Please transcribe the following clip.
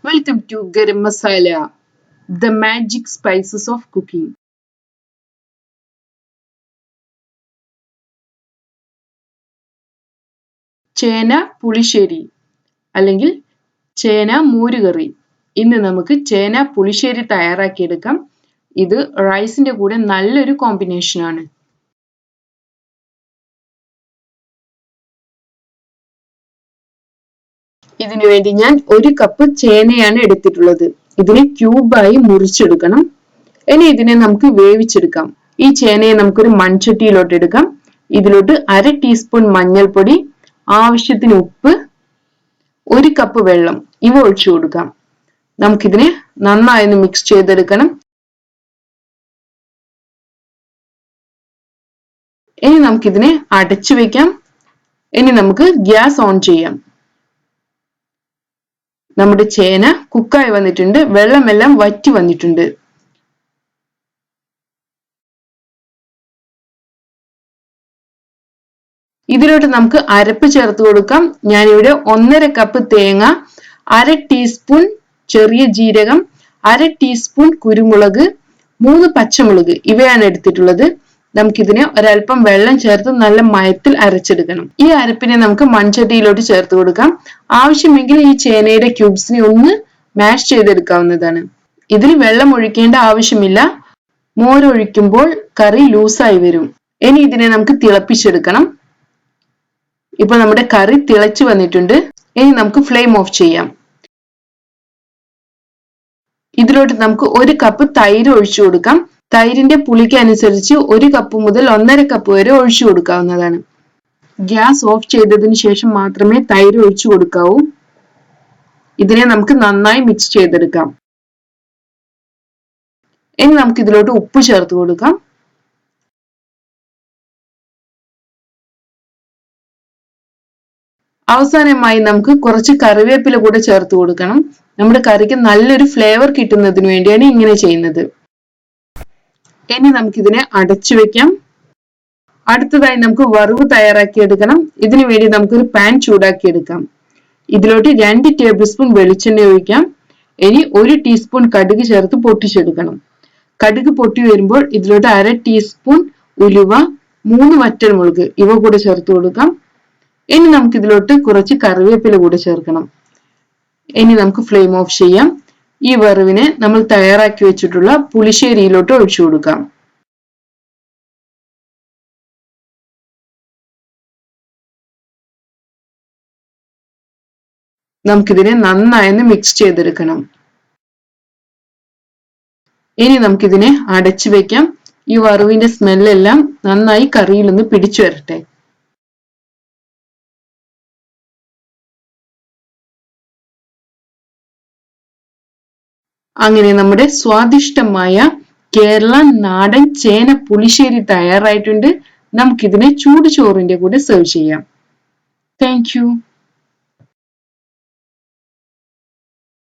Welcome to Garam Masala, the magic spices of cooking. ചേന പുളിശ്ശേരി അല്ലെങ്കിൽ ചേന മോരുകറി. ഇന്ന് നമുക്ക് ചേന പുളിശ്ശേരി തയ്യാറാക്കിയെടുക്കാം. ഇത് റൈസിന്റെ കൂടെ നല്ലൊരു കോമ്പിനേഷൻ ആണ്. ഇതിനു വേണ്ടി ഞാൻ 1 കപ്പ് ചേനയാണ് എടുത്തിട്ടുള്ളത്. ഇതിനെ ക്യൂബായി മുറിച്ചെടുക്കണം. ഇനി ഇതിനെ നമുക്ക് വേവിച്ചെടുക്കാം. ഈ ചേനയെ നമുക്കൊരു മൺചട്ടിയിലോട്ട് എടുക്കാം. ഇതിലോട്ട് 1/2 ടീസ്പൂൺ മഞ്ഞൾപ്പൊടി, ആവശ്യത്തിന് ഉപ്പ്, 1 കപ്പ് വെള്ളം ഇവ ഒഴിച്ചു കൊടുക്കാം. നമുക്കിതിനെ നന്നായി മിക്സ് ചെയ്തെടുക്കണം. ഇനി നമുക്കിതിനെ അടച്ചു വെക്കാം. ഇനി നമുക്ക് ഗ്യാസ് ഓൺ ചെയ്യാം. നമ്മുടെ ചേന കുക്കായി വന്നിട്ടുണ്ട്. വെള്ളമെല്ലാം വറ്റി വന്നിട്ടുണ്ട്. ഇതിലോട്ട് നമുക്ക് അരപ്പ് ചേർത്ത് കൊടുക്കാം. ഞാനിവിടെ 1/2 കപ്പ് തേങ്ങ, 1/2 ടീസ്പൂൺ ചെറിയ ജീരകം, 1/2 ടീസ്പൂൺ കുരുമുളക്, 3 പച്ചമുളക് ഇവയാണ് എടുത്തിട്ടുള്ളത്. നമുക്കിതിനെ ഒരൽപ്പം വെള്ളം ചേർത്ത് നല്ല മയത്തിൽ അരച്ചെടുക്കണം. ഈ അരപ്പിനെ നമുക്ക് മൺചട്ടിയിലോട്ട് ചേർത്ത് കൊടുക്കാം. ആവശ്യമെങ്കിൽ ഈ ചേനയുടെ ക്യൂബ്സിനെ ഒന്ന് മാഷ് ചെയ്തെടുക്കാവുന്നതാണ്. ഇതിൽ വെള്ളം ഒഴിക്കേണ്ട ആവശ്യമില്ല. മോരൊഴിക്കുമ്പോൾ കറി ലൂസായി വരും. ഇനി ഇതിനെ നമുക്ക് തിളപ്പിച്ചെടുക്കണം. ഇപ്പൊ നമ്മുടെ കറി തിളച്ചു വന്നിട്ടുണ്ട്. ഇനി നമുക്ക് ഫ്ലെയിം ഓഫ് ചെയ്യാം. ഇതിലോട്ട് നമുക്ക് 1 കപ്പ് തൈര് ഒഴിച്ചു കൊടുക്കാം. തൈരിന്റെ പുളിക്ക് അനുസരിച്ച് 1 കപ്പ് മുതൽ 1.5 കപ്പ് വരെ ഒഴിച്ചു കൊടുക്കാവുന്നതാണ്. ഗ്യാസ് ഓഫ് ചെയ്തതിനു ശേഷം മാത്രമേ തൈര് ഒഴിച്ചു കൊടുക്കാവൂ. ഇതിനെ നമുക്ക് നന്നായി മിക്സ് ചെയ്തെടുക്കാം. ഇനി നമുക്ക് ഇതിലോട്ട് ഉപ്പ് ചേർത്ത് കൊടുക്കാം. അവസാനമായി നമുക്ക് കുറച്ച് കറിവേപ്പില കൂടെ ചേർത്ത് കൊടുക്കണം. നമ്മുടെ കറിക്ക് നല്ലൊരു ഫ്ലേവർ കിട്ടുന്നതിന് വേണ്ടിയാണ് ഇങ്ങനെ ചെയ്യുന്നത്. ഇനി നമുക്കിതിനെ അടച്ചു വെക്കാം. അടുത്തതായി നമുക്ക് വറവ് തയ്യാറാക്കിയെടുക്കണം. ഇതിനു വേണ്ടി നമുക്കൊരു പാൻ ചൂടാക്കിയെടുക്കാം. ഇതിലോട്ട് 2 ടേബിൾ സ്പൂൺ വെളിച്ചെണ്ണ ഒഴിക്കാം. ഇനി 1 ടീസ്പൂൺ കടുക് ചേർത്ത് പൊട്ടിച്ചെടുക്കണം. കടുക് പൊട്ടി വരുമ്പോൾ ഇതിലോട്ട് 1/2 ടീസ്പൂൺ ഉലുവ, 3 വറ്റൽമുളക് ഇവ കൂടെ ചേർത്ത് കൊടുക്കാം. ഇനി നമുക്ക് ഇതിലോട്ട് കുറച്ച് കറിവേപ്പില കൂടെ ചേർക്കണം. ഇനി നമുക്ക് ഫ്ലെയിം ഓഫ് ചെയ്യാം. ഈ വറവിനെ നമ്മൾ തയ്യാറാക്കി വെച്ചിട്ടുള്ള പുളിശ്ശേരിയിലോട്ട് ഒഴിച്ചു കൊടുക്കാം. നമുക്കിതിനെ നന്നായി മിക്സ് ചെയ്തെടുക്കണം. ഇനി നമുക്കിതിനെ അടച്ചു വെക്കാം. ഈ വറവിന്റെ സ്മെല്ലെല്ലാം നന്നായി കറിയിൽ ഒന്ന് പിടിച്ചു വരട്ടെ. അങ്ങനെ നമ്മുടെ സ്വാദിഷ്ടമായ കേരള നാടൻ ചേന പുളിശ്ശേരി തയ്യാറായിട്ടുണ്ട്. നമുക്കിതിനെ ചൂട് ചോറിന്റെ കൂടെ സെർവ് ചെയ്യാം. Thank you.